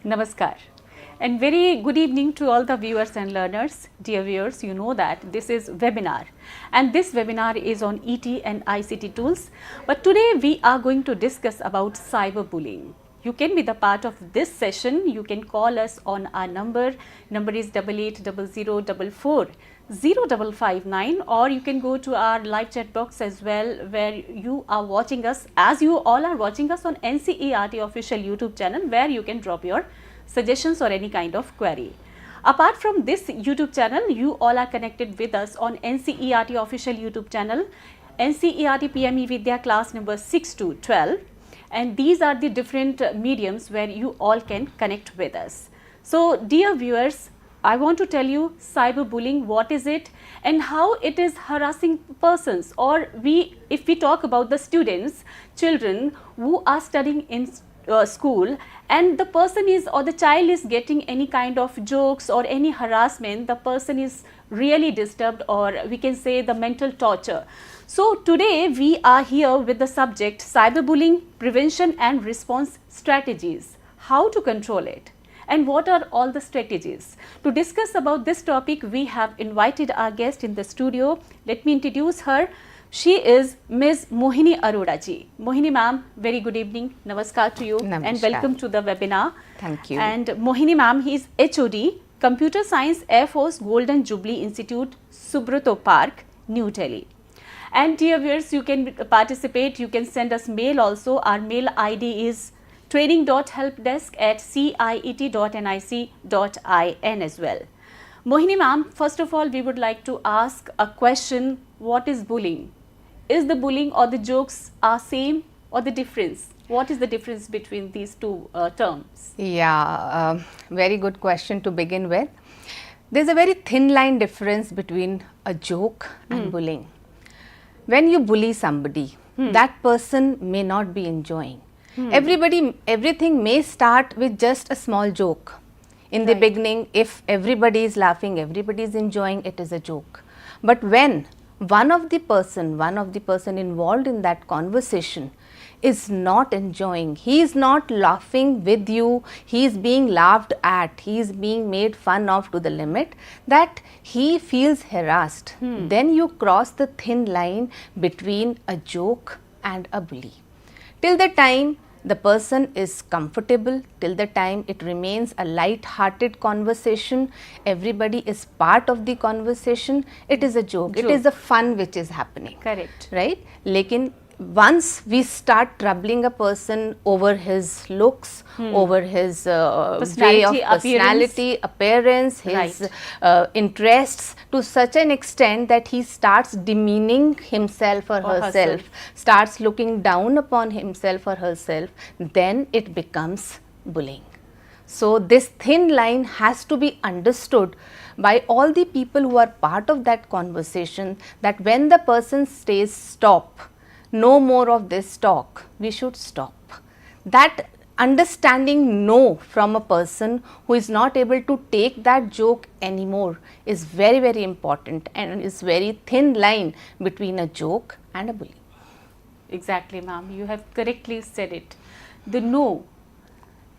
Namaskar. And very good evening to all the viewers and learners. Dear viewers, you know that this is webinar and this webinar is on ET and ICT tools. But today we are going to discuss about cyberbullying. You can be the part of this session. You can call us on our number. Number is 8800440559, or you can go to our live chat box as well, where you are watching us, as you all are watching us on NCERT official YouTube channel, where you can drop your suggestions or any kind of query. Apart from this YouTube channel, you all are connected with us on NCERT official YouTube channel, NCERT PME Vidya class number 6 to 12. And these are the different mediums where you all can connect with us. So dear viewers, I want to tell you cyberbullying, what is it and how it is harassing persons, or if we talk about the students, children who are studying in school, and the person is or the child is getting any kind of jokes or any harassment, the person is really disturbed, or we can say the mental torture. So today we are here with the subject cyberbullying prevention and response strategies, how to control it and what are all the strategies. To discuss about this topic, we have invited our guest in the studio. Let me introduce her. She is Ms. Mohini Arora ji. Mohini ma'am, very good evening. Namaskar to you. Namaskar. And welcome to the webinar. Thank you. And Mohini ma'am, he is HOD, Computer Science Air Force Golden Jubilee Institute, Subroto Park, New Delhi. And dear viewers, you can participate, you can send us mail also. Our mail ID is training.helpdesk@ciet.nic.in as well. Mohini ma'am, first of all, we would like to ask a question. What is bullying? Is the bullying or the jokes are same or the difference? What is the difference between these two terms? Yeah, very good question to begin with. There's a very thin line difference between a joke and bullying. When you bully somebody, that person may not be enjoying. Everything may start with just a small joke. In the beginning, if everybody is laughing, everybody is enjoying, it is a joke. But when one of the person involved in that conversation is not enjoying, he is not laughing with you, he is being laughed at, he is being made fun of to the limit that he feels harassed, then you cross the thin line between a joke and a bully. Till the time the person is comfortable, till the time it remains a light-hearted conversation, everybody is part of the conversation, it is a joke. It is a fun which is happening. Correct. Right? Lekin once we start troubling a person over his looks, over his way of personality, appearance, his interests, to such an extent that he starts demeaning himself or herself, starts looking down upon himself or herself, then it becomes bullying. So this thin line has to be understood by all the people who are part of that conversation, that when the person says stop, no more of this talk, we should stop. That understanding no from a person who is not able to take that joke anymore is very, very important, and is very thin line between a joke and a bully. Exactly, ma'am. You have correctly said it. The no.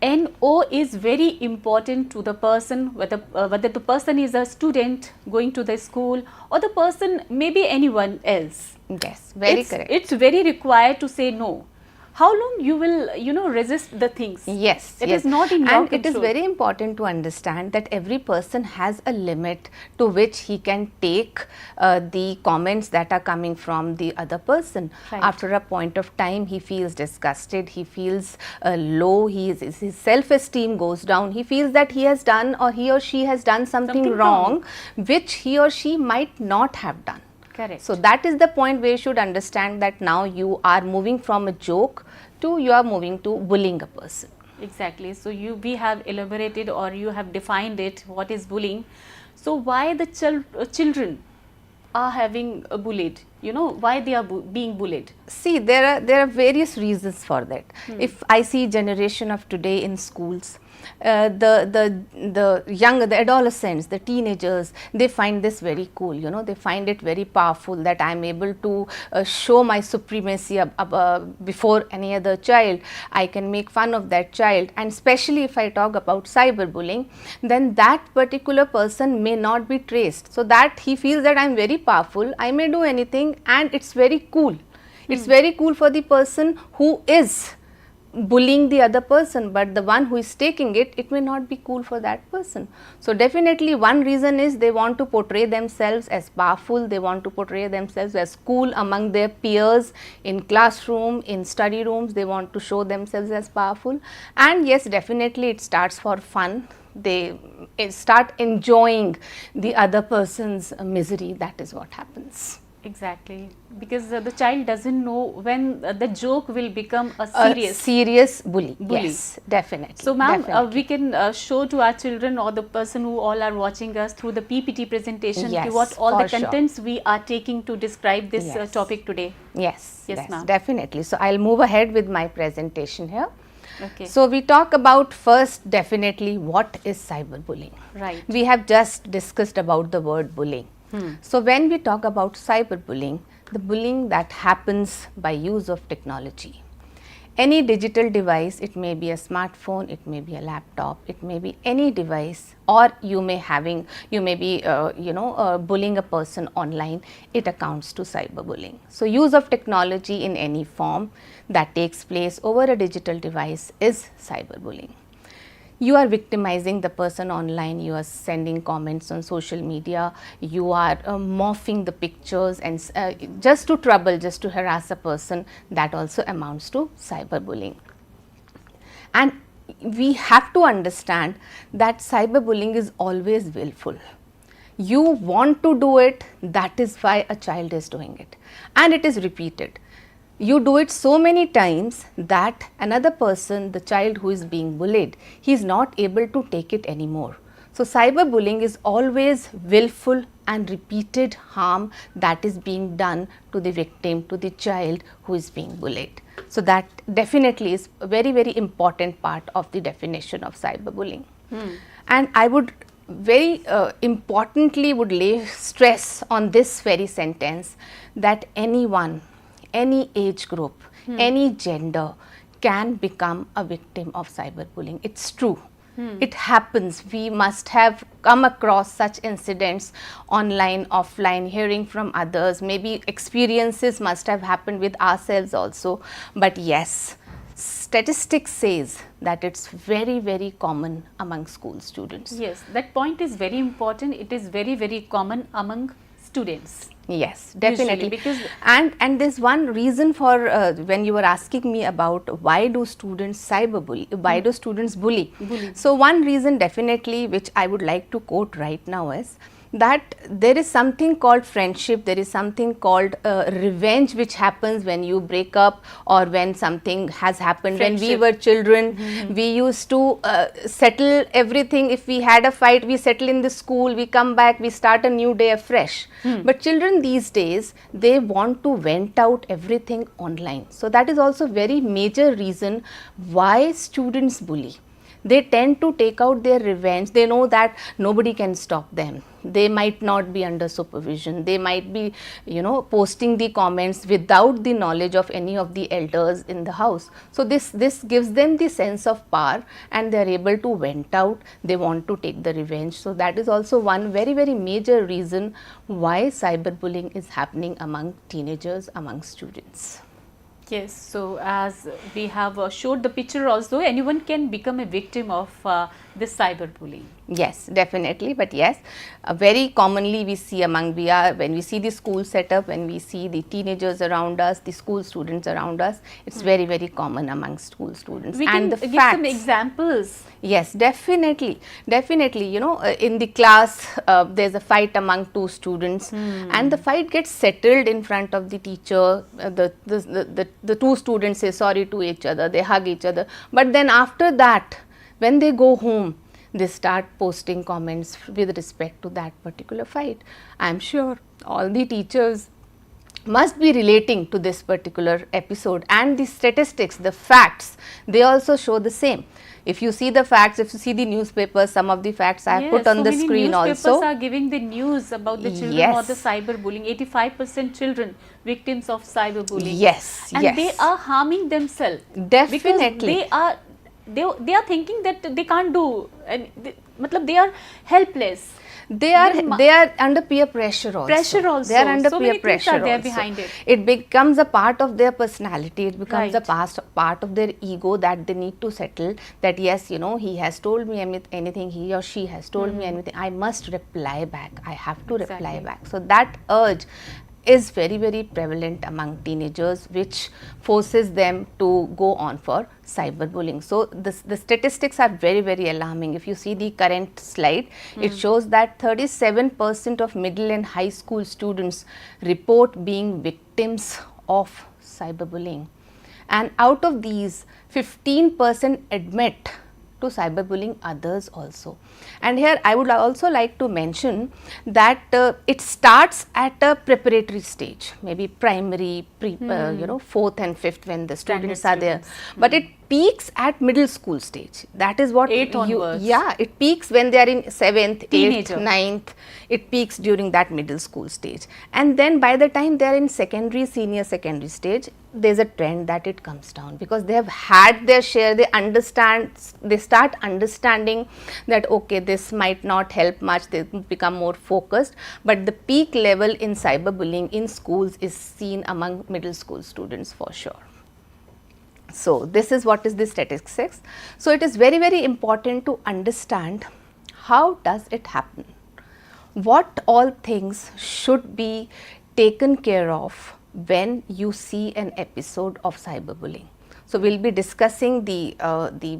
NO is very important to the person, whether the person is a student going to the school or the person maybe anyone else. Yes, very correct. It's very required to say no. How long you will, resist the things? Yes, it is not in your and control. it is very important to understand that every person has a limit to which he can take the comments that are coming from the other person. Right. After a point of time, he feels disgusted, he feels low, his self-esteem goes down, he feels that he has done or he or she has done something wrong, which he or she might not have done. Correct. So that is the point where you should understand that now you are moving from a joke to you are moving to bullying a person. Exactly. So we have elaborated, or you have defined it, what is bullying. So why the children are having bullied? why they are being bullied? See, there are various reasons for that. If I see generation of today in schools, the adolescents, the teenagers, they find this very cool. They find it very powerful that I am able to show my supremacy before any other child. I can make fun of that child, and especially if I talk about cyberbullying, then that particular person may not be traced. So that he feels that I am very powerful, I may do anything, and it's very cool. It's very cool for the person who is bullying the other person, but the one who is taking it, it may not be cool for that person. So definitely one reason is they want to portray themselves as powerful, they want to portray themselves as cool among their peers in classroom, in study rooms, they want to show themselves as powerful. And yes, definitely it starts for fun. They start enjoying the other person's misery. That is what happens. Exactly, because the child doesn't know when the joke will become a serious bully. Yes, definitely. So ma'am, we can show to our children or the person who all are watching us through the PPT presentation what all the contents we are taking to describe this topic today. Yes, ma'am. Definitely. So I'll move ahead with my presentation here. Okay. So we talk about first definitely what is cyberbullying. Right. We have just discussed about the word bullying. So when we talk about cyberbullying, the bullying that happens by use of technology. Any digital device, it may be a smartphone, it may be a laptop, it may be any device, or you may be bullying a person online, it accounts to cyberbullying. So use of technology in any form that takes place over a digital device is cyberbullying. You are victimizing the person online, you are sending comments on social media, you are morphing the pictures and just to harass a person, that also amounts to cyberbullying. And we have to understand that cyberbullying is always willful. You want to do it, that is why a child is doing it, and it is repeated. You do it so many times that another person, the child who is being bullied, he is not able to take it anymore. So cyberbullying is always willful and repeated harm that is being done to the victim, to the child who is being bullied. So that definitely is a very, very important part of the definition of cyberbullying. And I would very importantly would lay stress on this very sentence that anyone, any age group, any gender can become a victim of cyberbullying. It's true. It happens. We must have come across such incidents online, offline, hearing from others. Maybe experiences must have happened with ourselves also. But yes, statistics says that it's very, very common among school students. Yes, that point is very important. It is very, very common among students. Yes, definitely. Usually, because and there's one reason for when you were asking me about why do students why do students bully? So one reason definitely which I would like to quote right now is that there is something called friendship, there is something called revenge which happens when you break up or when something has happened. Friendship. When we were children, we used to settle everything. If we had a fight, we settle in the school, we come back, we start a new day afresh. But children these days, they want to vent out everything online. So that is also very major reason why students bully. They tend to take out their revenge. They know that nobody can stop them. They might not be under supervision. They might be, posting the comments without the knowledge of any of the elders in the house. So this gives them the sense of power and they are able to vent out. They want to take the revenge. So that is also one very, very major reason why cyberbullying is happening among teenagers, among students. Yes, so as we have showed the picture also, anyone can become a victim of this cyberbullying. Yes, definitely. But yes, very commonly we see when we see the school setup, when we see the teenagers around us, the school students around us, it's very, very common among school students. We can give some examples. Yes, definitely. Definitely, in the class, there's a fight among two students and the fight gets settled in front of the teacher. The two students say sorry to each other, they hug each other. But then after that, when they go home, they start posting comments with respect to that particular fight. I am sure all the teachers must be relating to this particular episode, and the statistics, the facts, they also show the same. If you see the facts, if you see the newspapers, some of the facts I have put on the screen also. Newspapers are giving the news about the children or the cyberbullying. 85% children victims of cyberbullying. Yes, and they are harming themselves. Definitely. Because they are thinking that they can't do, and they are helpless. They are under peer pressure also. They are under peer pressure also. Behind it. It becomes a part of their personality. It becomes a part of their ego that they need to settle. That yes, you know, he has told me anything. He or she has told me anything. I must reply back. I have to reply back. So that urge is very, very prevalent among teenagers, which forces them to go on for cyberbullying. So the statistics are very, very alarming. If you see the current slide, it shows that 37% of middle and high school students report being victims of cyberbullying, and out of these 15% admit to cyberbullying others also. And here I would also like to mention that it starts at a preparatory stage, maybe primary, you know, 4th and 5th when the students are there, but it peaks at middle school stage. That is what 8th onwards. Yeah, it peaks when they are in 7th, 8th, 9th. It peaks during that middle school stage, and then by the time they are in secondary, senior secondary stage, there is a trend that it comes down, because they have had their share. They start understanding that okay, this might not help much. They become more focused, but the peak level in cyberbullying in schools is seen among middle school students for sure. So this is what is the statistics. So it is very, very important to understand how does it happen, what all things should be taken care of when you see an episode of cyberbullying. So we will be discussing the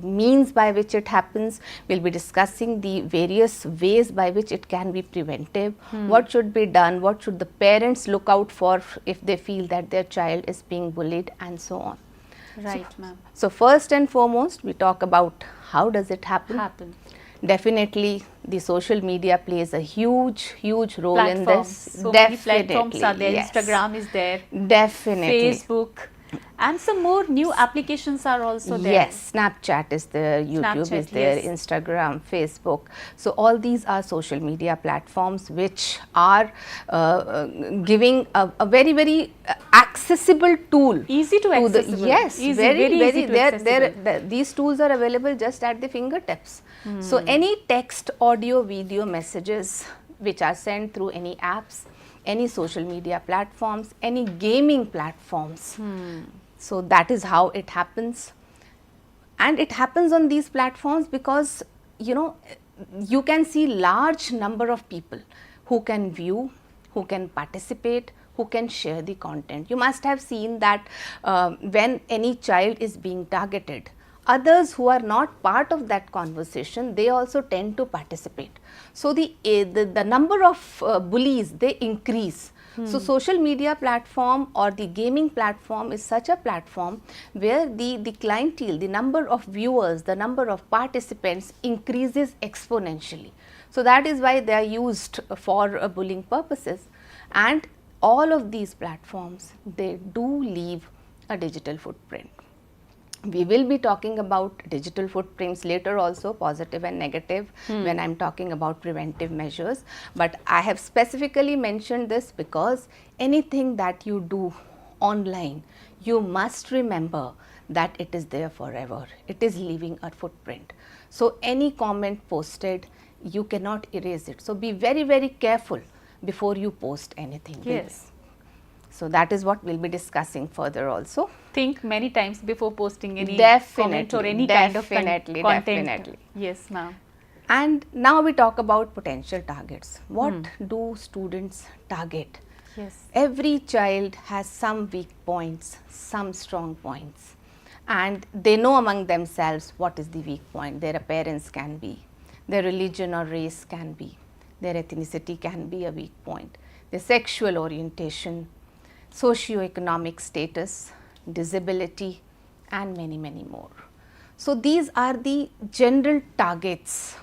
means by which it happens. We will be discussing the various ways by which it can be preventive. What should be done? What should the parents look out for if they feel that their child is being bullied, and so on. Right, ma'am. So first and foremost, we talk about how does it happen. Definitely, the social media plays a huge role in this. So many platforms are there. Instagram is there. Definitely. Facebook. And some more new applications are also there. Yes, Snapchat is there, YouTube is there, Instagram, Facebook. So all these are social media platforms which are giving a very, very accessible tool. Easy to access. Yes, very easy to accessible. These tools are available just at the fingertips. So any text, audio, video messages which are sent through any apps, any social media platforms, any gaming platforms. So that is how it happens, and it happens on these platforms because, you know, you can see large number of people who can view, who can participate, who can share the content. You must have seen that when any child is being targeted, others who are not part of that conversation, they also tend to participate. So the number of bullies, they increase. So social media platform or the gaming platform is such a platform where the clientele, the number of viewers, the number of participants increases exponentially. So that is why they are used for bullying purposes, and all of these platforms, they do leave a digital footprint. We will be talking about digital footprints later also, positive and negative, when I am talking about preventive measures. But I have specifically mentioned this because anything that you do online, you must remember that it is there forever. It is leaving a footprint. So any comment posted, you cannot erase it. So be very, very careful before you post anything. Yes. So that is what we will be discussing further also. Think many times before posting any comment or any kind of content. Definitely. Yes, ma'am. And now we talk about potential targets. What do students target? Yes. Every child has some weak points, some strong points, and they know among themselves what is the weak point. Their appearance can be, their religion or race can be, their ethnicity can be a weak point, their sexual orientation, socio-economic status, disability, and many, many more. So these are the general targets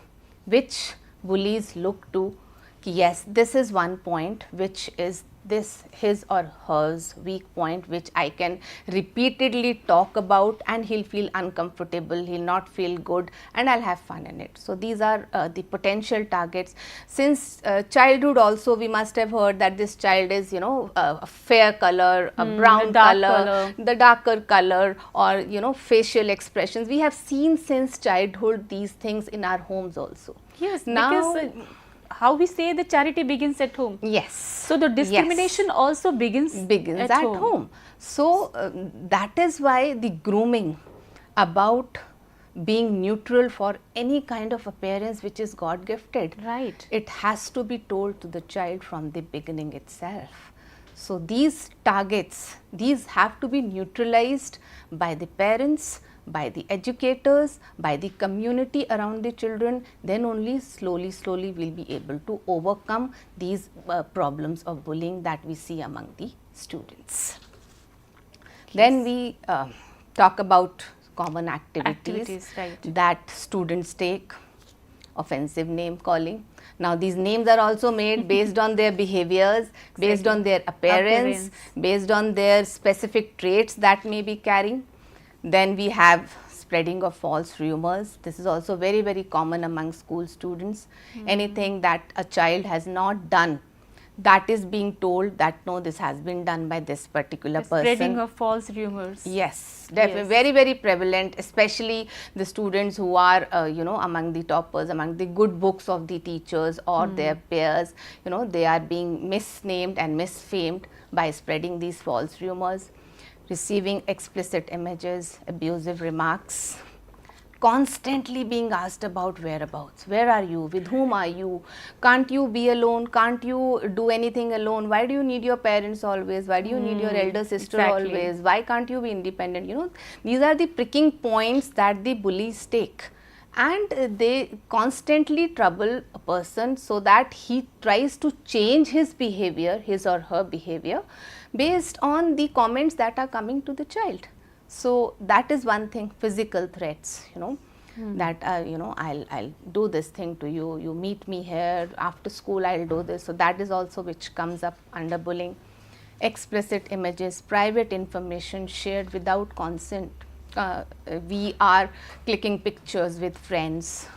which bullies look to. Yes, this is one point which is this his or hers weak point which I can repeatedly talk about, and he'll feel uncomfortable, he'll not feel good, and I'll have fun in it. So these are the potential targets. Since childhood also, we must have heard that this child is, you know, a fair color, a brown color, the darker color, or, you know, facial expressions. We have seen since childhood these things in our homes also. Yes, now, because how we say the charity begins at home. Yes. So the discrimination also begins at home. So that is why the grooming about being neutral for any kind of appearance which is God gifted, right, it has to be told to the child from the beginning itself. So these targets, these have to be neutralized by the parents, by the educators, by the community around the children. Then only slowly we'll be able to overcome these problems of bullying that we see among the students. Yes. Then we talk about common activities right, that students take. Offensive name calling. Now these names are also made based on their behaviors, based on their appearance, based on their specific traits that may be carrying. Then we have spreading of false rumors. This is also very common among school students. Anything that a child has not done, that is being told that no, this has been done by this particular person. Spreading of false rumors. Yes, definitely, very prevalent, especially the students who are you know, among the toppers, among the good books of the teachers or their peers. You know, they are being misnamed and misfamed by spreading these false rumors. Receiving explicit images, abusive remarks, constantly being asked about whereabouts. Where are you? With whom are you? Can't you be alone? Can't you do anything alone? Why do you need your parents always? Why do you need your elder sister always? Why can't you be independent? You know, these are the pricking points that the bullies take, and they constantly trouble a person so that he tries to change his behavior, his or her behavior, based on the comments that are coming to the child. So that is one thing. Physical threats, you know, that you know, I'll do this thing to you, you meet me here, after school I'll do this. So that is also which comes up under bullying. Explicit images, private information shared without consent. We are clicking pictures with friends,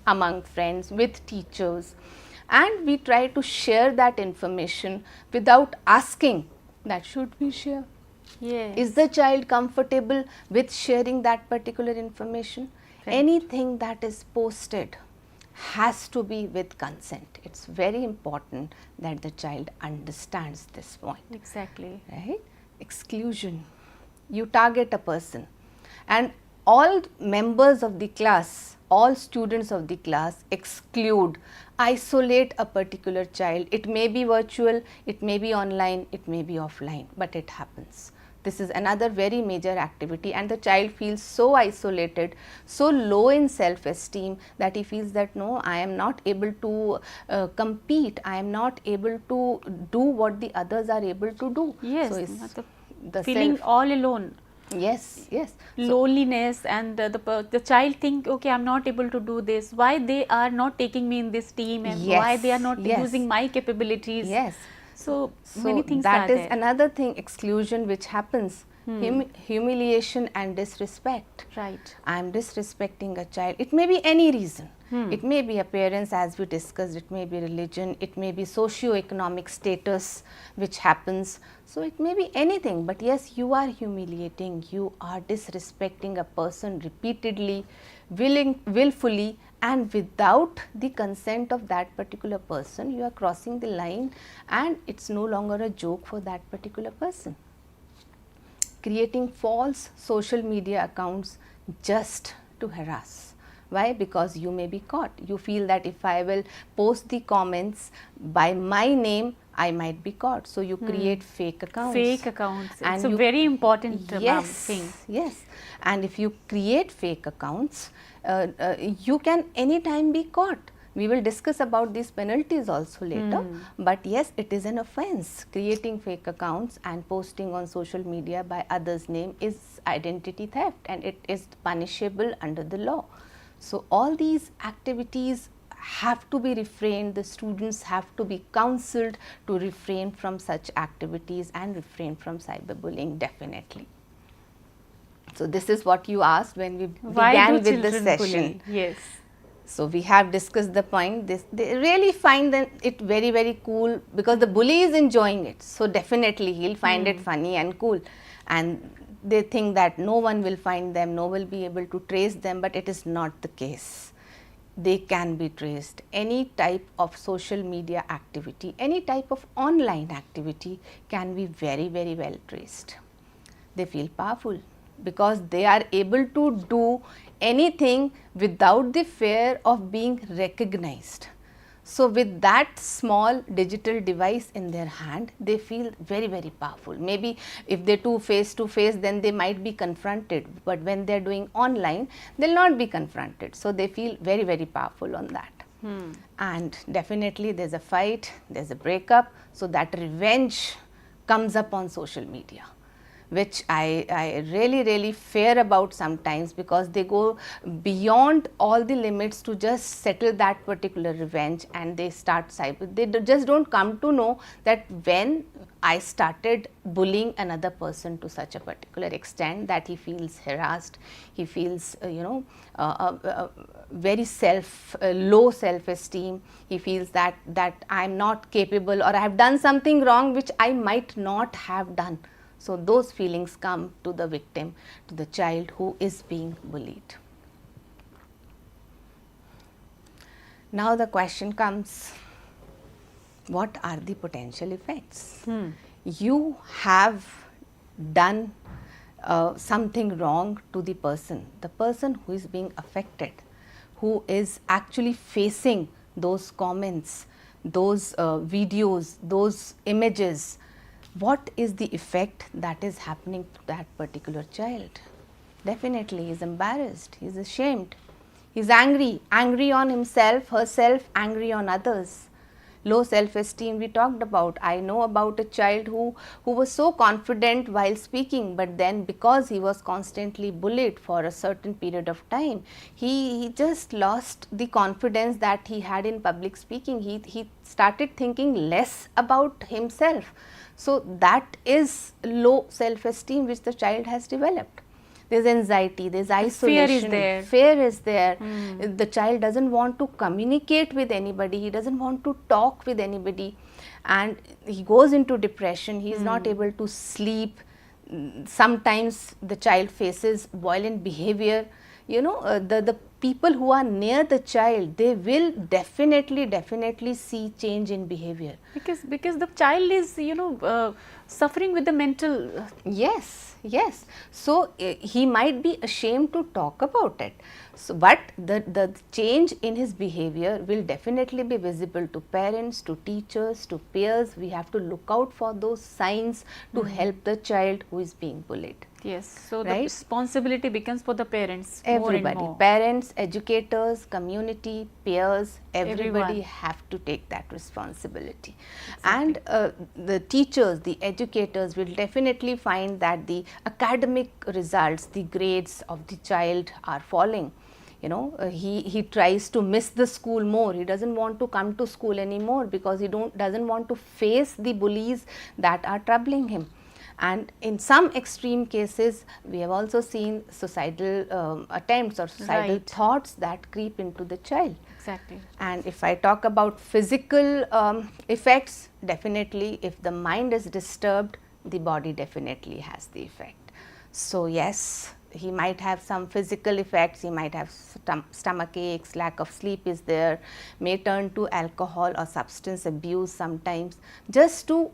among friends, with teachers, and we try to share that information without asking that should we share. Yes. Is the child comfortable with sharing that particular information? Right. Anything that is posted has to be with consent. It's very important that the child understands this point. Exactly. Right? Exclusion. You target a person, and all members of the class, all students of the class exclude, isolate a particular child. It may be virtual, it may be online, it may be offline, but it happens. This is another very major activity, and the child feels so isolated, so low in self-esteem that he feels that no, I am not able to compete, I am not able to do what the others are able to do. Yes, so the feeling all alone. Yes. Loneliness, and the child think, okay, I'm not able to do this. Why they are not taking me in this team, and why they are not using my capabilities. Yes. So many things are that is there. another thing, exclusion, which happens. Humiliation and disrespect. Right. I am disrespecting a child. It may be any reason. It may be appearance, as we discussed, it may be religion, it may be socio-economic status which happens. So it may be anything, but yes, you are humiliating, you are disrespecting a person repeatedly, willfully, and without the consent of that particular person. You are crossing the line, and it's no longer a joke for that particular person. Creating false social media accounts just to harass. Why? Because you may be caught. You feel that if I will post the comments by my name, I might be caught. So you create fake accounts. Fake accounts. It's a very important thing. Yes. And if you create fake accounts, you can anytime be caught. We will discuss about these penalties also later, but yes, it is an offense. Creating fake accounts and posting on social media by others' name is identity theft, and it is punishable under the law. So all these activities have to be refrained, the students have to be counseled to refrain from such activities and refrain from cyberbullying, definitely. So this is what you asked when we began with the session. Yes. So we have discussed the point. They really find it very, very cool because the bully is enjoying it. So definitely he'll find it funny and cool. And they think that no one will find them, no one will be able to trace them, but it is not the case. They can be traced. Any type of social media activity, any type of online activity can be very, very well traced. They feel powerful because they are able to do anything without the fear of being recognized. So with that small digital device in their hand, they feel very, very powerful. Maybe if they do face to face, then they might be confronted, but when they are doing online, they will not be confronted. So they feel very, very powerful on that. And definitely there is a fight, there is a breakup, so that revenge comes up on social media, which I really, really fear about sometimes, because they go beyond all the limits to just settle that particular revenge, and they start they just don't come to know that when I started bullying another person to such a particular extent that he feels harassed, he feels very low self-esteem, he feels that I am not capable, or I have done something wrong which I might not have done. So those feelings come to the victim, to the child who is being bullied. Now the question comes, what are the potential effects? You have done something wrong to the person who is being affected, who is actually facing those comments, those videos, those images. What is the effect that is happening to that particular child? Definitely he is embarrassed, he is ashamed, he is angry on himself, herself, angry on others. Low self-esteem we talked about. I know about a child who was so confident while speaking, but then because he was constantly bullied for a certain period of time, he just lost the confidence that he had in public speaking. He started thinking less about himself. So that is low self-esteem which the child has developed. There is anxiety, there is isolation, fear is there. The child does not want to communicate with anybody, he does not want to talk with anybody, and he goes into depression, he is not able to sleep. Sometimes the child faces violent behavior. The people who are near the child, they will definitely see change in behavior. Because the child is, suffering with the mental. Yes. So he might be ashamed to talk about it. So, but the change in his behavior will definitely be visible to parents, to teachers, to peers. We have to look out for those signs to help the child who is being bullied. Yes, so the responsibility becomes for the parents. Everybody, more and more. Parents, educators, community, peers, everybody have to take that responsibility. Exactly. And the teachers, the educators will definitely find that the academic results, the grades of the child are falling. He tries to miss the school more, he does not want to come to school anymore because he does not want to face the bullies that are troubling him. And in some extreme cases, we have also seen suicidal attempts or suicidal thoughts that creep into the child. Exactly. And if I talk about physical effects, definitely if the mind is disturbed, the body definitely has the effect. So yes, he might have some physical effects, he might have stomach aches, lack of sleep is there, may turn to alcohol or substance abuse sometimes, just to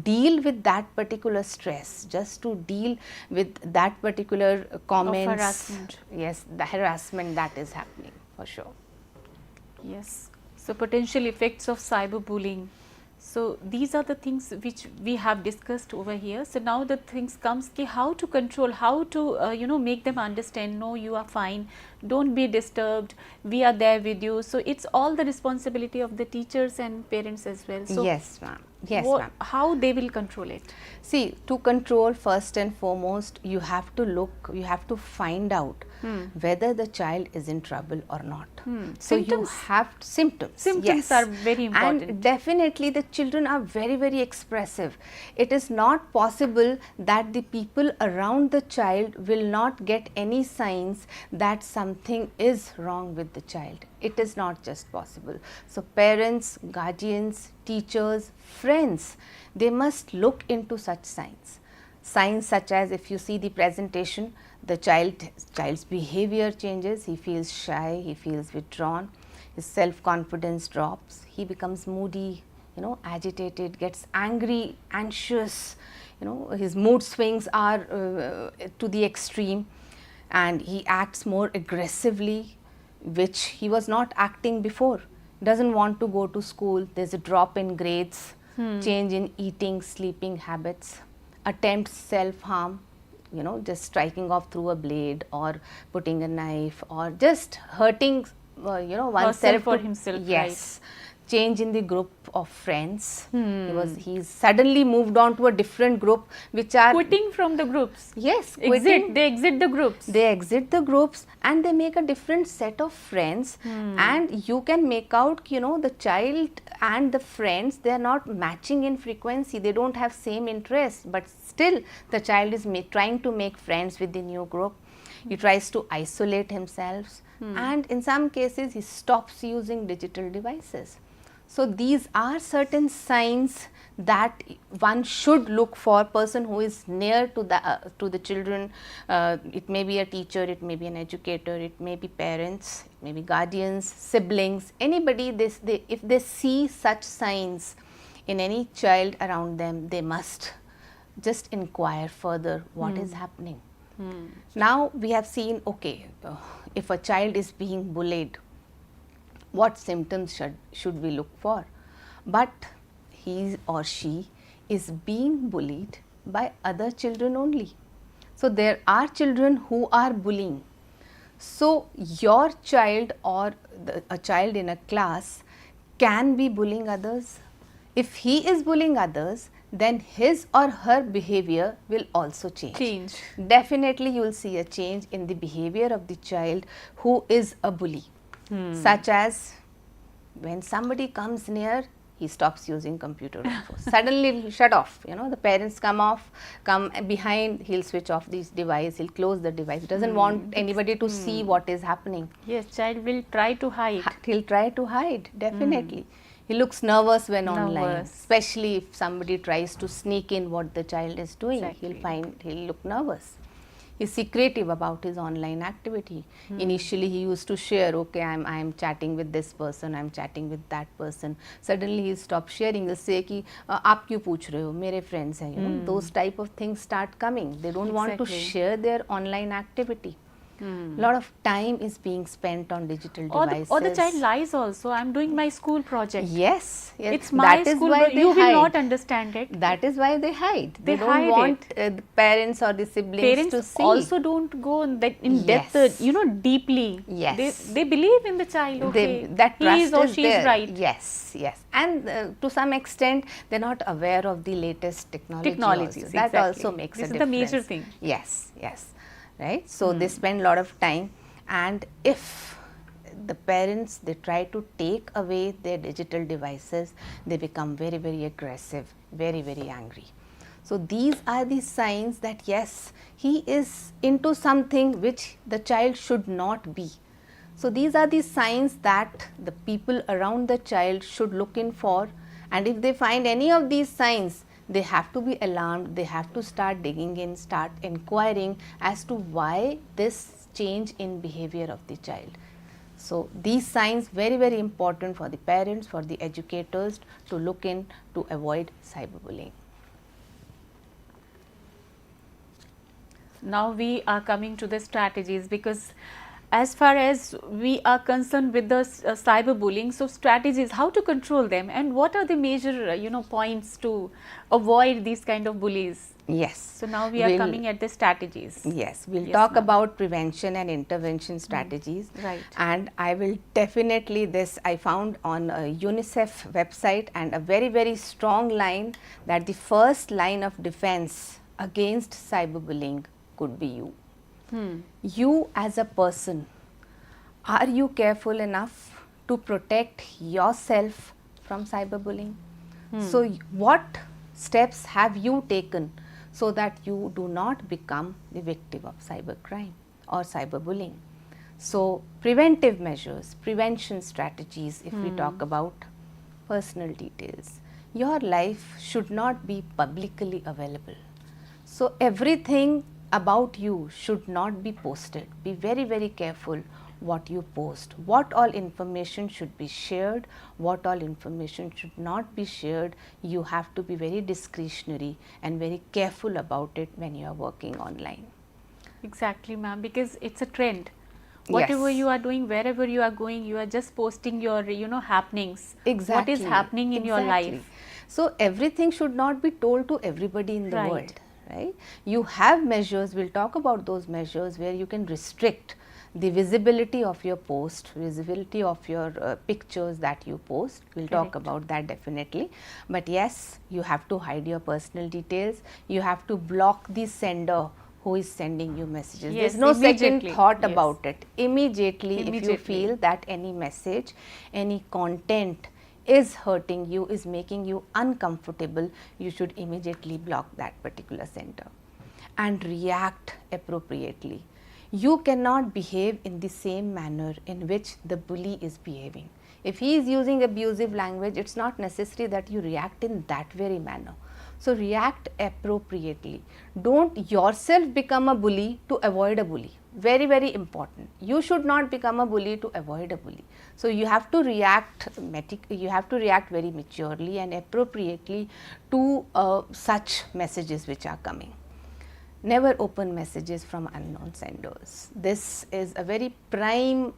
deal with that particular stress, just to deal with that particular comments. Of harassment. Yes, the harassment that is happening for sure. Yes. So potential effects of cyberbullying. So these are the things which we have discussed over here. So now the things comes ki how to control, how to make them understand, no, you are fine, don't be disturbed, we are there with you. So it's all the responsibility of the teachers and parents as well. So yes, ma'am. Yes, ma'am. How they will control it? See, to control, first and foremost, you have to look, you have to find out whether the child is in trouble or not. So you Symptoms? have symptoms. Symptoms yes. are very important. And definitely the children are very, very expressive. It is not possible that the people around the child will not get any signs that something is wrong with the child. It is not just possible. So parents, guardians, teachers, friends, they must look into such signs. Signs such as, if you see the presentation, the child's behavior changes, he feels shy, he feels withdrawn, his self-confidence drops, he becomes moody, agitated, gets angry, anxious, his mood swings are to the extreme, and he acts more aggressively, which he was not acting before. Doesn't want to go to school, there's a drop in grades, change in eating, sleeping habits, attempts self-harm, just striking off through a blade or putting a knife or just hurting, oneself or himself. Yes. Right. Change in the group of friends. He's suddenly moved on to a different group, which are quitting from the groups. Yes, quitting. They exit the groups. They exit the groups and they make a different set of friends, and you can make out, the child and the friends, they are not matching in frequency. They don't have same interests, but still the child is trying to make friends with the new group. He tries to isolate himself, and in some cases he stops using digital devices. So these are certain signs that one should look for. Person who is near to the children. It may be a teacher, it may be an educator, it may be parents, it may be guardians, siblings, anybody. If they see such signs in any child around them, they must just inquire further what is happening. Now we have seen, okay, if a child is being bullied, what symptoms should we look for? But he or she is being bullied by other children only. So there are children who are bullying. So your child or a child in a class can be bullying others. If he is bullying others, then his or her behavior will also change. Definitely you will see a change in the behavior of the child who is a bully. Such as when somebody comes near, he stops using computer. Suddenly he'll shut off. The parents come behind, he'll switch off this device, he'll close the device. He doesn't want anybody to see what is happening. Yes, child will try to hide. He'll try to hide, definitely. He looks nervous when online, especially if somebody tries to sneak in what the child is doing. Exactly. He'll look nervous. He's secretive about his online activity. Initially he used to share, okay, I'm chatting with this person, I'm chatting with that person. Suddenly he stops sharing. He'll say ki aap kyun pooch rahe ho, mere friends hain. Those type of things start coming. They don't want to share their online activity. Lot of time is being spent on digital devices. Or the child lies also. I'm doing my school project. Yes. It's my school project. You will not understand it. That is why they hide. They don't want the parents or the siblings to see. Parents also don't go in depth, deeply. Yes. They believe in the child. Okay, that trust he is or she there. is right. Yes. And to some extent, they're not aware of the latest technologies. That also makes a difference. This is the major thing. Yes. Right. So they spend a lot of time, and if the parents, they try to take away their digital devices, they become very, very aggressive, very, very angry. So these are the signs that yes, he is into something which the child should not be. So these are the signs that the people around the child should look in for, and if they find any of these signs, they have to be alarmed, they have to start digging in, start inquiring as to why this change in behavior of the child. So these signs very, very important for the parents, for the educators to look in to avoid cyberbullying. Now we are coming to the strategies, because as far as we are concerned with the cyberbullying, so strategies, how to control them, and what are the major points to avoid these kind of bullies? Yes. So now we are coming at the strategies. Yes, we'll talk about prevention and intervention strategies. Right. And I will definitely, this I found on a UNICEF website, and a very, very strong line that the first line of defense against cyberbullying could be you. You as a person, are you careful enough to protect yourself from cyberbullying? So what steps have you taken so that you do not become the victim of cybercrime or cyberbullying? So preventive measures, prevention strategies, if we talk about personal details, your life should not be publicly available. So everything about you should not be posted. Be very, very careful what you post, what all information should be shared, what all information should not be shared. You have to be very discretionary and very careful about it when you are working online. Exactly, ma'am, because it's a trend. Whatever you are doing, wherever you are going, you are just posting your happenings. Exactly. What is happening in your life. So everything should not be told to everybody in the world, right? You have measures, we'll talk about those measures where you can restrict the visibility of your post, visibility of your pictures that you post. We'll talk about that definitely. But yes, you have to hide your personal details. You have to block the sender who is sending you messages. Yes, there's no second thought about it. Immediately, if you feel that any message, any content is hurting you, is making you uncomfortable, you should immediately block that particular sender and react appropriately. You cannot behave in the same manner in which the bully is behaving. If he is using abusive language, it's not necessary that you react in that very manner. So react appropriately. Don't yourself become a bully to avoid a bully. Very, very important. You should not become a bully to avoid a bully. So you have to react very maturely and appropriately to such messages which are coming. Never open messages from unknown senders. This is a very prime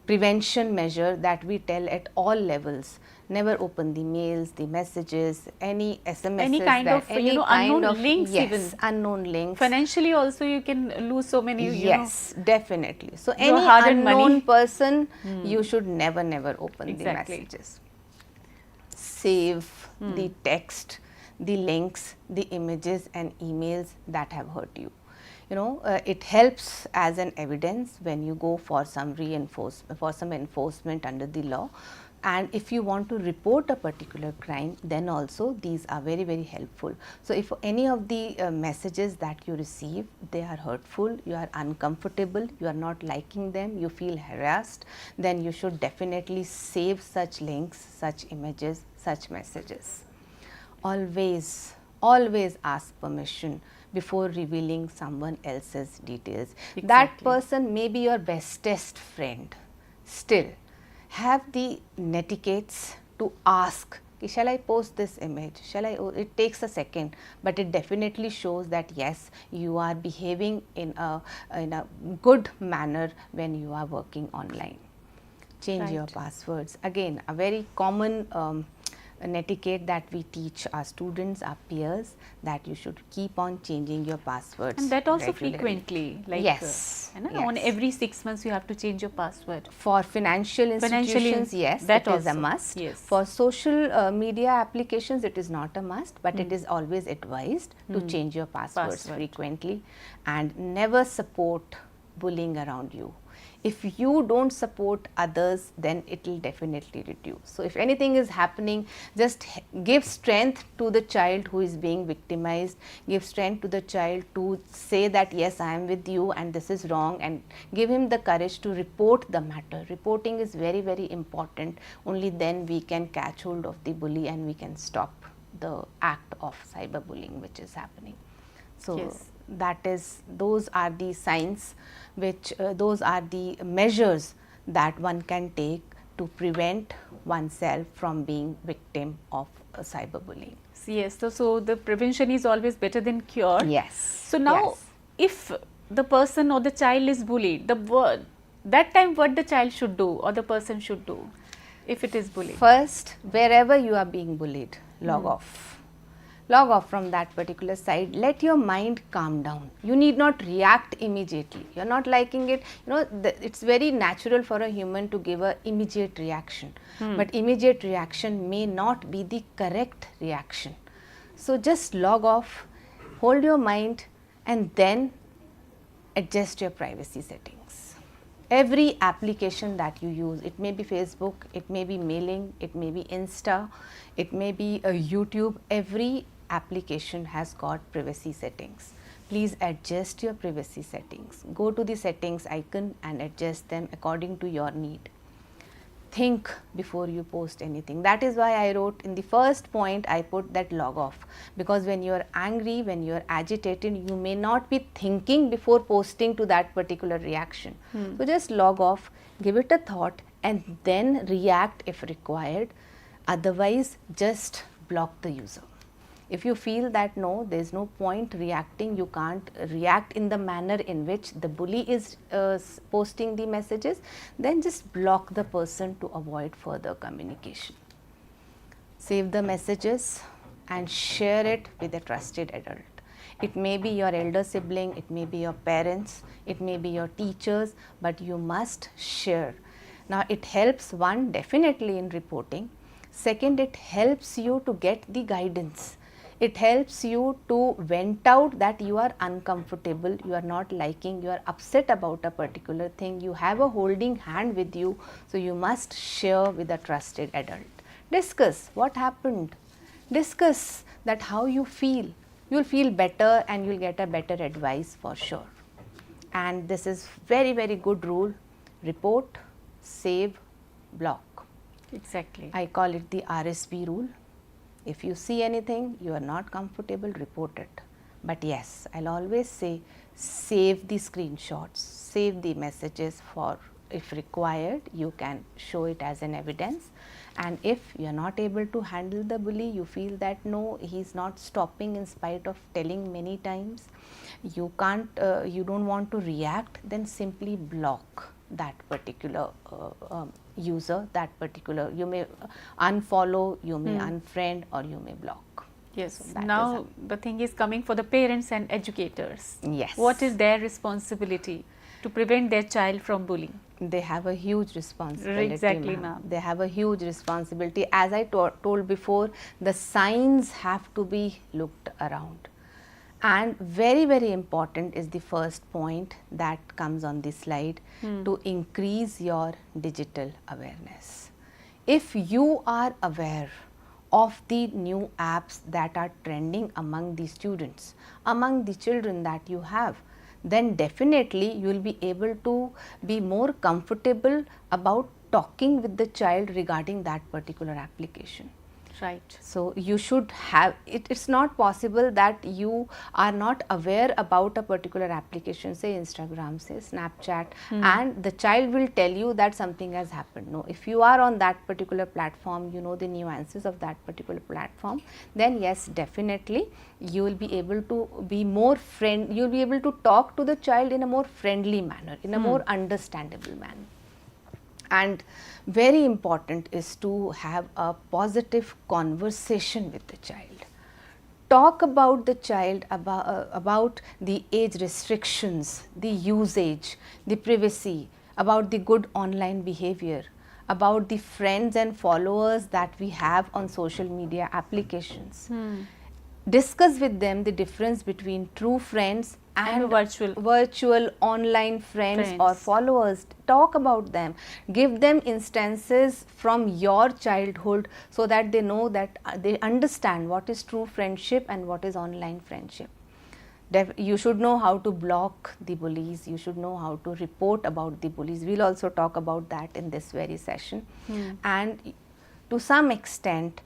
prevention measure that we tell at all levels. Never open the mails, the messages, any SMSs, any kind of unknown links, even unknown links. Financially also you can lose so many. Yes, definitely. So any unknown person, you should never open the messages. Save the text, the links, the images and emails that have hurt you. It helps as an evidence when you go for some enforcement under the law. And if you want to report a particular crime, then also these are very, very helpful. So if any of the messages that you receive, they are hurtful, you are uncomfortable, you are not liking them, you feel harassed, then you should definitely save such links, such images, such messages. Always ask permission before revealing someone else's details. Exactly. That person may be your bestest friend. Still, have the netiquettes to ask, shall I post this image? It takes a second, but it definitely shows that yes, you are behaving in a good manner when you are working online. Change your passwords. Again, a very common etiquette that we teach our students, our peers, that you should keep on changing your passwords. And that also regularly. Frequently, like on every 6 months you have to change your password. For financial institutions, yes, that is a must. Yes. For social media applications, it is not a must, but it is always advised to change your passwords frequently, and never support bullying around you. If you don't support others, then it will definitely reduce. So if anything is happening, just give strength to the child who is being victimized, give strength to the child to say that yes, I am with you and this is wrong, and give him the courage to report the matter. Reporting is very, very important. Only then we can catch hold of the bully and we can stop the act of cyberbullying which is happening. So those are the signs those are the measures that one can take to prevent oneself from being victim of cyberbullying. Yes, so the prevention is always better than cure. Yes. So now if the person or the child is bullied, that time what the child should do or the person should do if it is bullied? First, wherever you are being bullied, log off. Log off from that particular site. Let your mind calm down. You need not react immediately. You're not liking it. It's very natural for a human to give an immediate reaction. But immediate reaction may not be the correct reaction. So just log off, hold your mind, and then adjust your privacy settings. Every application that you use, it may be Facebook, it may be mailing, it may be Insta, it may be a YouTube, every application has got privacy settings. Please adjust your privacy settings. Go to the settings icon and adjust them according to your need. Think before you post anything. That is why I wrote in the first point, I put that log off, because when you are angry, when you are agitated, you may not be thinking before posting to that particular reaction. So just log off, give it a thought, and then react if required. Otherwise, just block the user. If you feel that no, there is no point reacting, you can't react in the manner in which the bully is posting the messages, then just block the person to avoid further communication. Save the messages and share it with a trusted adult. It may be your elder sibling, it may be your parents, it may be your teachers, but you must share. Now, it helps, one, definitely in reporting. Second, it helps you to get the guidance. It helps you to vent out that you are uncomfortable, you are not liking, you are upset about a particular thing. You have a holding hand with you, so you must share with a trusted adult. Discuss what happened. Discuss that how you feel. You will feel better and you will get a better advice for sure. And this is very, very good rule. Report, save, block. Exactly. I call it the RSB rule. If you see anything you are not comfortable, report it. But yes, I'll always say save the screenshots, save the messages for, if required, you can show it as an evidence. And if you are not able to handle the bully, you feel that no, he's not stopping in spite of telling many times, you can't, you don't want to react, then simply block that particular user, that particular, you may unfollow, you may unfriend, or you may block. Yes. So now the thing is coming for the parents and educators. Yes. What is their responsibility to prevent their child from bullying? They have a huge responsibility. Exactly, ma'am. They have a huge responsibility. As I told before, the signs have to be looked around. And very, very important is the first point that comes on this slide, to increase your digital awareness. If you are aware of the new apps that are trending among the students, among the children that you have, then definitely you will be able to be more comfortable about talking with the child regarding that particular application. Right. So you should have it. It's not possible that you are not aware about a particular application, say Instagram, say Snapchat, and the child will tell you that something has happened. No, if you are on that particular platform, you know the nuances of that particular platform, then yes, definitely you will be able to be more you will be able to talk to the child in a more friendly manner, in a more understandable manner. And very important is to have a positive conversation with the child. Talk about the child, about the age restrictions, the usage, the privacy, about the good online behavior, about the friends and followers that we have on social media applications. Discuss with them the difference between true friends and virtual online friends or followers. Talk about them. Give them instances from your childhood so that they know, that they understand what is true friendship and what is online friendship. You should know how to block the bullies. You should know how to report about the bullies. We'll also talk about that in this very session. And to some extent,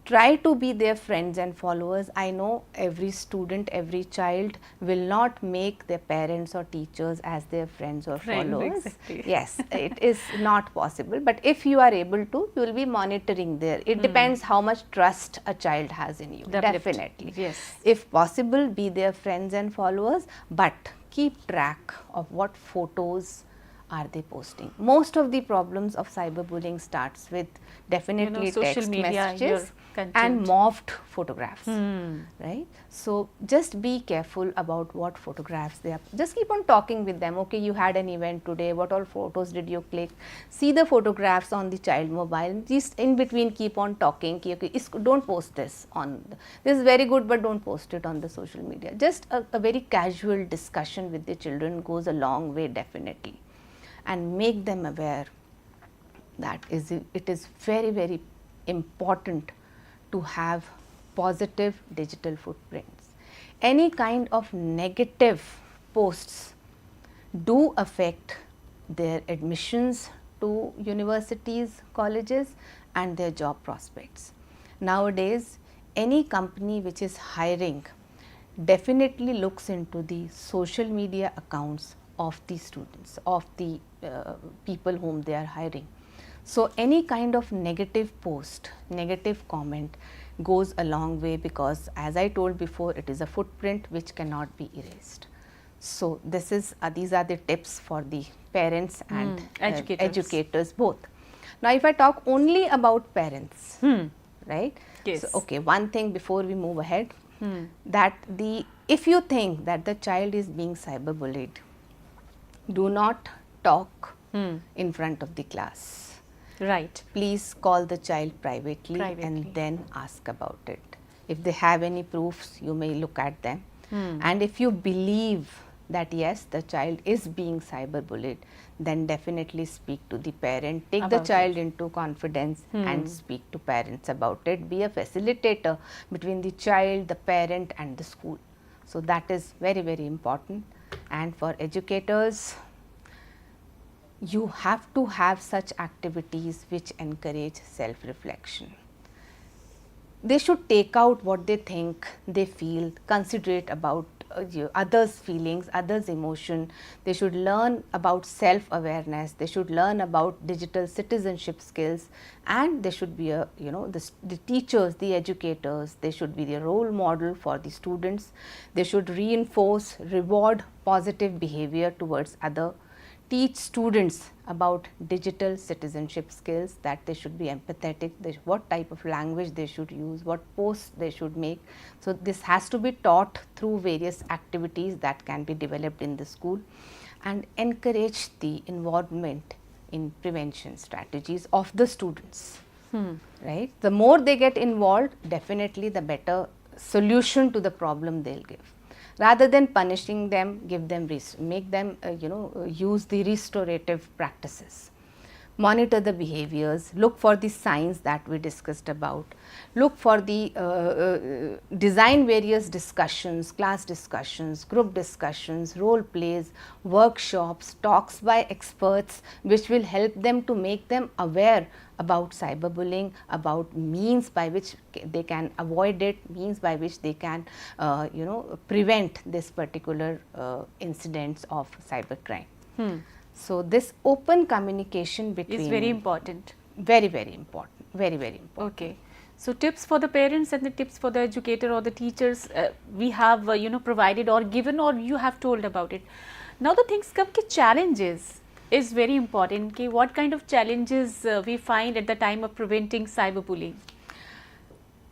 try to be their friends and followers. I know every student, every child will not make their parents or teachers as their friends or followers. Exactly. Yes, it is not possible, but if you are able to, you will be monitoring there. It depends how much trust a child has in you. Definitely. Yes. If possible, be their friends and followers, but keep track of what photos are they posting. Most of the problems of cyberbullying starts with definitely social text media, messages your and morphed photographs, Hmm. right? So just be careful about what photographs they are. Just keep on talking with them. Okay, you had an event today. What all photos did you click? See the photographs on the child mobile. Just in between, keep on talking. Okay, don't post this on. This is very good, but don't post it on the social media. Just a very casual discussion with the children goes a long way, definitely, and make them aware that it is very, very important to have positive digital footprints. Any kind of negative posts do affect their admissions to universities, colleges, and their job prospects. Nowadays, any company which is hiring definitely looks into the social media accounts of the students, of the people whom they are hiring. So any kind of negative post, negative comment goes a long way, because as I told before, it is a footprint which cannot be erased. So this is these are the tips for the parents and educators both. Now if I talk only about parents, right? Yes. So, okay, one thing before we move ahead, that if you think that the child is being cyberbullied, do not talk in front of the class. Right. Please call the child privately and then ask about it. If they have any proofs, you may look at them. And if you believe that yes, the child is being cyberbullied, then definitely speak to the parent. Take the child into confidence and speak to parents about it. Be a facilitator between the child, the parent and the school. So that is very, very important. And for educators, you have to have such activities which encourage self-reflection. They should take out what they think, they feel, considerate about others' feelings, others' emotion. They should learn about self-awareness. They should learn about digital citizenship skills, and they should be the teachers, the educators. They should be the role model for the students. They should reinforce, reward positive behavior towards other. Teach students about digital citizenship skills, that they should be empathetic, what type of language they should use, what posts they should make. So this has to be taught through various activities that can be developed in the school, and encourage the involvement in prevention strategies of the students. Right? The more they get involved, definitely the better solution to the problem they'll give. Rather than punishing them, give them make them use the restorative practices. Monitor the behaviors, look for the signs that we discussed about, look for the design various discussions, class discussions, group discussions, role plays, workshops, talks by experts, which will help them to make them aware about cyberbullying, about means by which they can avoid it, means by which they can prevent this particular incidents of cybercrime. So this open communication between is very important. Very, very important. Very, very important. Okay. So tips for the parents and the tips for the educator or the teachers, we have provided or given, or you have told about it. Now the things come ki challenges is very important. Ki what kind of challenges we find at the time of preventing cyberbullying?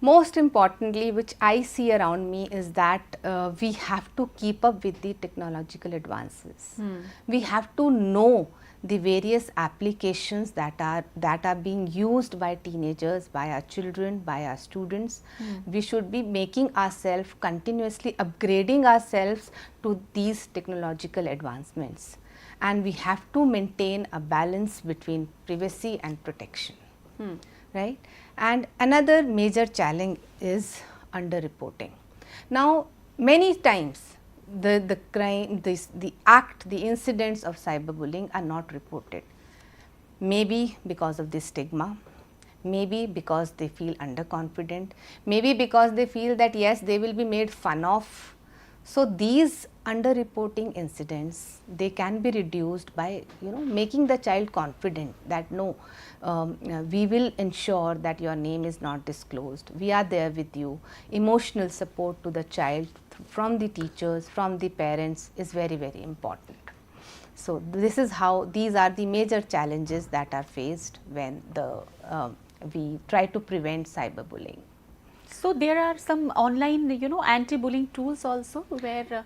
Most importantly, which I see around me, is that we have to keep up with the technological advances. We have to know the various applications that are being used by teenagers, by our children, by our students. We should be making ourselves, continuously upgrading ourselves to these technological advancements, and we have to maintain a balance between privacy and protection. Right? And another major challenge is underreporting. Now, many times the crime, the incidents of cyberbullying are not reported. Maybe because of the stigma, Maybe because they feel underconfident, maybe because they feel that yes, they will be made fun of. So these underreporting incidents, they can be reduced by making the child confident that no, we will ensure that your name is not disclosed, we are there with you. Emotional support to the child from the teachers, from the parents is very, very important. So this is how, these are the major challenges that are faced when we try to prevent cyberbullying. So there are some online, anti-bullying tools also where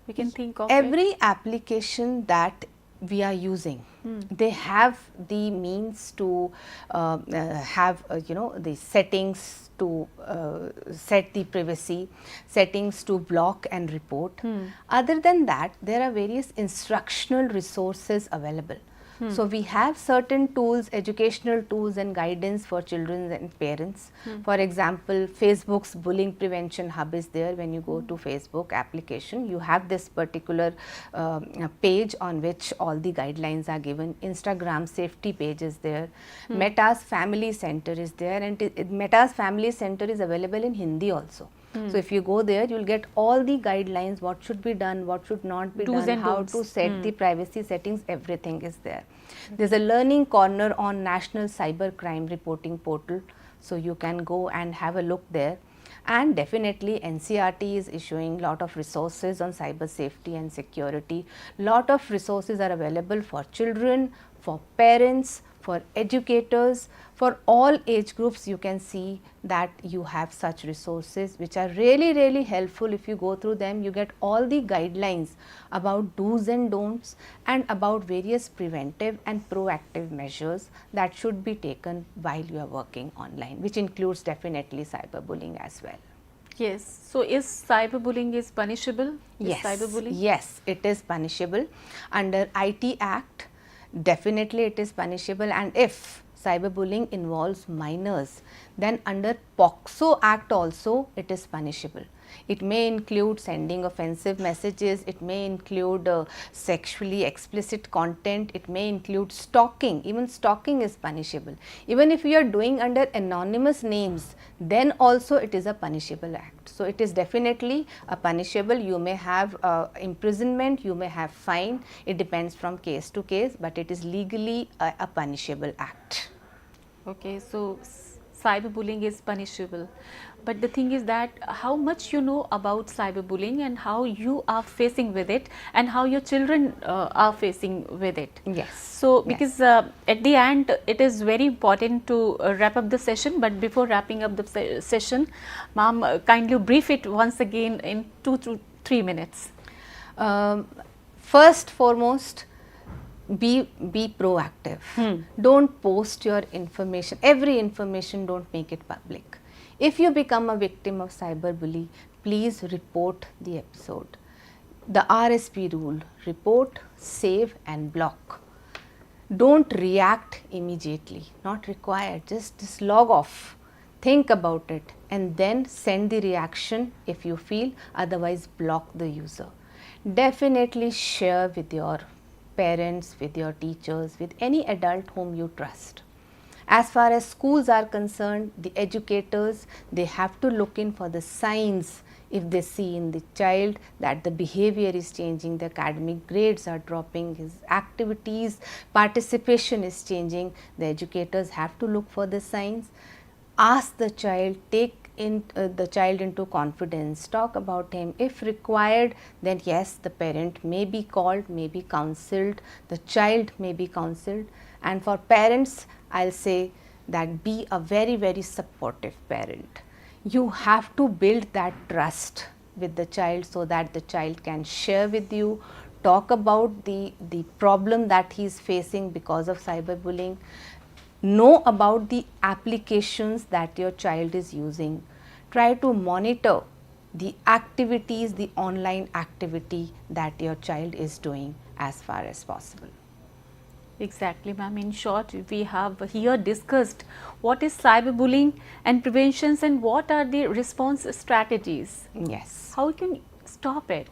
we can think of every application that we are using. They have the means to have the settings to set the privacy, settings to block and report. Other than that, there are various instructional resources available. So we have certain tools, educational tools and guidance for children and parents. For example, Facebook's bullying prevention hub is there. When you go to Facebook application, you have this particular page on which all the guidelines are given. Instagram safety page is there. Meta's family center is there, and Meta's family center is available in Hindi also. So if you go there, you will get all the guidelines, what should be done, what should not be done, how to set the privacy settings, everything is there. There is a learning corner on National Cyber Crime Reporting Portal, so you can go and have a look there. And definitely NCERT is issuing lot of resources on cyber safety and security. Lot of resources are available for children, for parents, for educators, for all age groups. You can see that you have such resources which are really, really helpful. If you go through them, you get all the guidelines about do's and don'ts and about various preventive and proactive measures that should be taken while you are working online, which includes definitely cyberbullying as well. Yes. So is cyberbullying is punishable? Yes. Cyberbullying? Yes, it is punishable under IT Act. Definitely it is punishable, and if cyberbullying involves minors, then under POCSO Act also it is punishable. It may include sending offensive messages, it may include sexually explicit content, it may include stalking. Even stalking is punishable. Even if you are doing under anonymous names, then also it is a punishable act. So it is definitely a punishable. You may have imprisonment, you may have fine, it depends from case to case, but it is legally a punishable act. Okay, so cyberbullying is punishable, but the thing is that how much you know about cyberbullying and how you are facing with it and how your children are facing with it. Yes. So because at the end it is very important to wrap up the session, but before wrapping up the session, ma'am, kindly brief it once again in 2 to 3 minutes. First foremost, be proactive. Don't post your information, every information, don't make it public. If you become a victim of cyberbully, please report the episode. The RSP rule: report, save and block. Don't react immediately, not required, just log off, think about it and then send the reaction if you feel, otherwise block the user. Definitely share with your parents, with your teachers, with any adult whom you trust. As far as schools are concerned, the educators, they have to look in for the signs. If they see in the child that the behavior is changing, the academic grades are dropping, his activities, participation is changing, the educators have to look for the signs. Ask the child, take the child into confidence, talk about him. If required, then yes, the parent may be called, may be counseled, the child may be counseled. And for parents, I'll say that be a very, very supportive parent. You have to build that trust with the child so that the child can share with you, talk about the problem that he is facing because of cyberbullying. Know about the applications that your child is using. Try to monitor the activities, the online activity that your child is doing as far as possible. Exactly, ma'am. In short, we have here discussed what is cyberbullying and preventions and what are the response strategies. Yes. How you can stop it.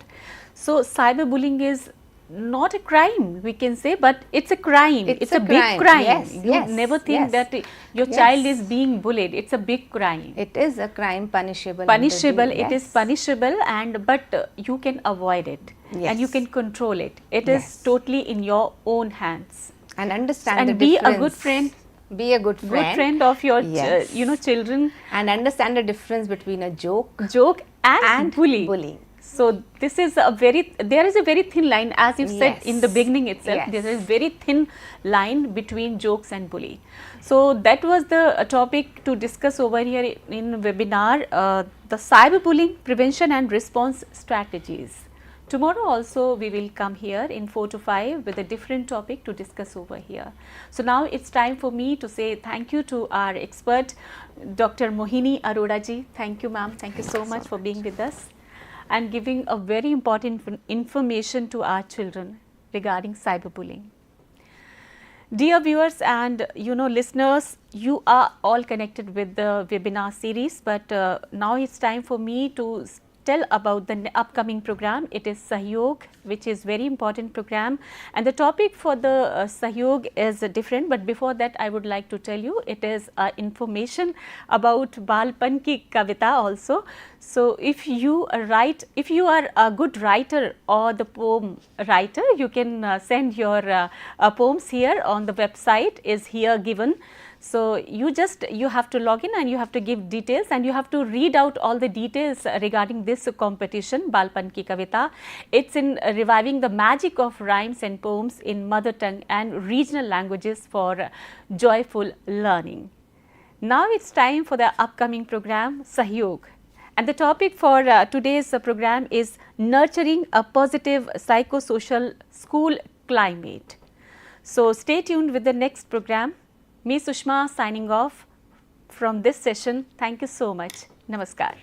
So, cyberbullying is not a crime, we can say, but it's a crime. It's a big crime. Yes, you yes, never think yes. that your Yes. child is being bullied. It's a big crime. It is a crime punishable. under Punishable. the- It is yes. punishable, and but you can avoid it, and you Yes. can control it. It is Yes. totally in your own hands. And understand And the be difference. a good friend. Be a good friend. Good friend of your Yes. children. And understand the difference between a joke Joke and bully. bullying. So this is there is a very thin line, as you said in the Yes. beginning itself. Yes. There is very thin line between jokes and bully. So that was the topic to discuss over here in webinar, the cyberbullying prevention and response strategies. Tomorrow also we will come here in 4 to 5 with a different topic to discuss over here. So now it's time for me to say thank you to our expert, Dr. Mohini Arora ji. Thank you, ma'am. Thank you so much for being with us and giving a very important information to our children regarding cyberbullying. Dear viewers and listeners, you are all connected with the webinar series, but now it's time for me to tell about the upcoming program. It is Sahyog, which is very important program, and the topic for the Sahyog is different, but before that I would like to tell you it is information about Balpan ki Kavita also. So if you are a good writer or the poem writer, you can send your poems here on the website is here given. So you have to log in and you have to give details and you have to read out all the details regarding this competition, Balpan ki Kavita. It's in reviving the magic of rhymes and poems in mother tongue and regional languages for joyful learning. Now it's time for the upcoming program, Sahyog. And the topic for today's program is nurturing a positive psychosocial school climate. So stay tuned with the next program. Me Sushma signing off from this session. Thank you so much. Namaskar.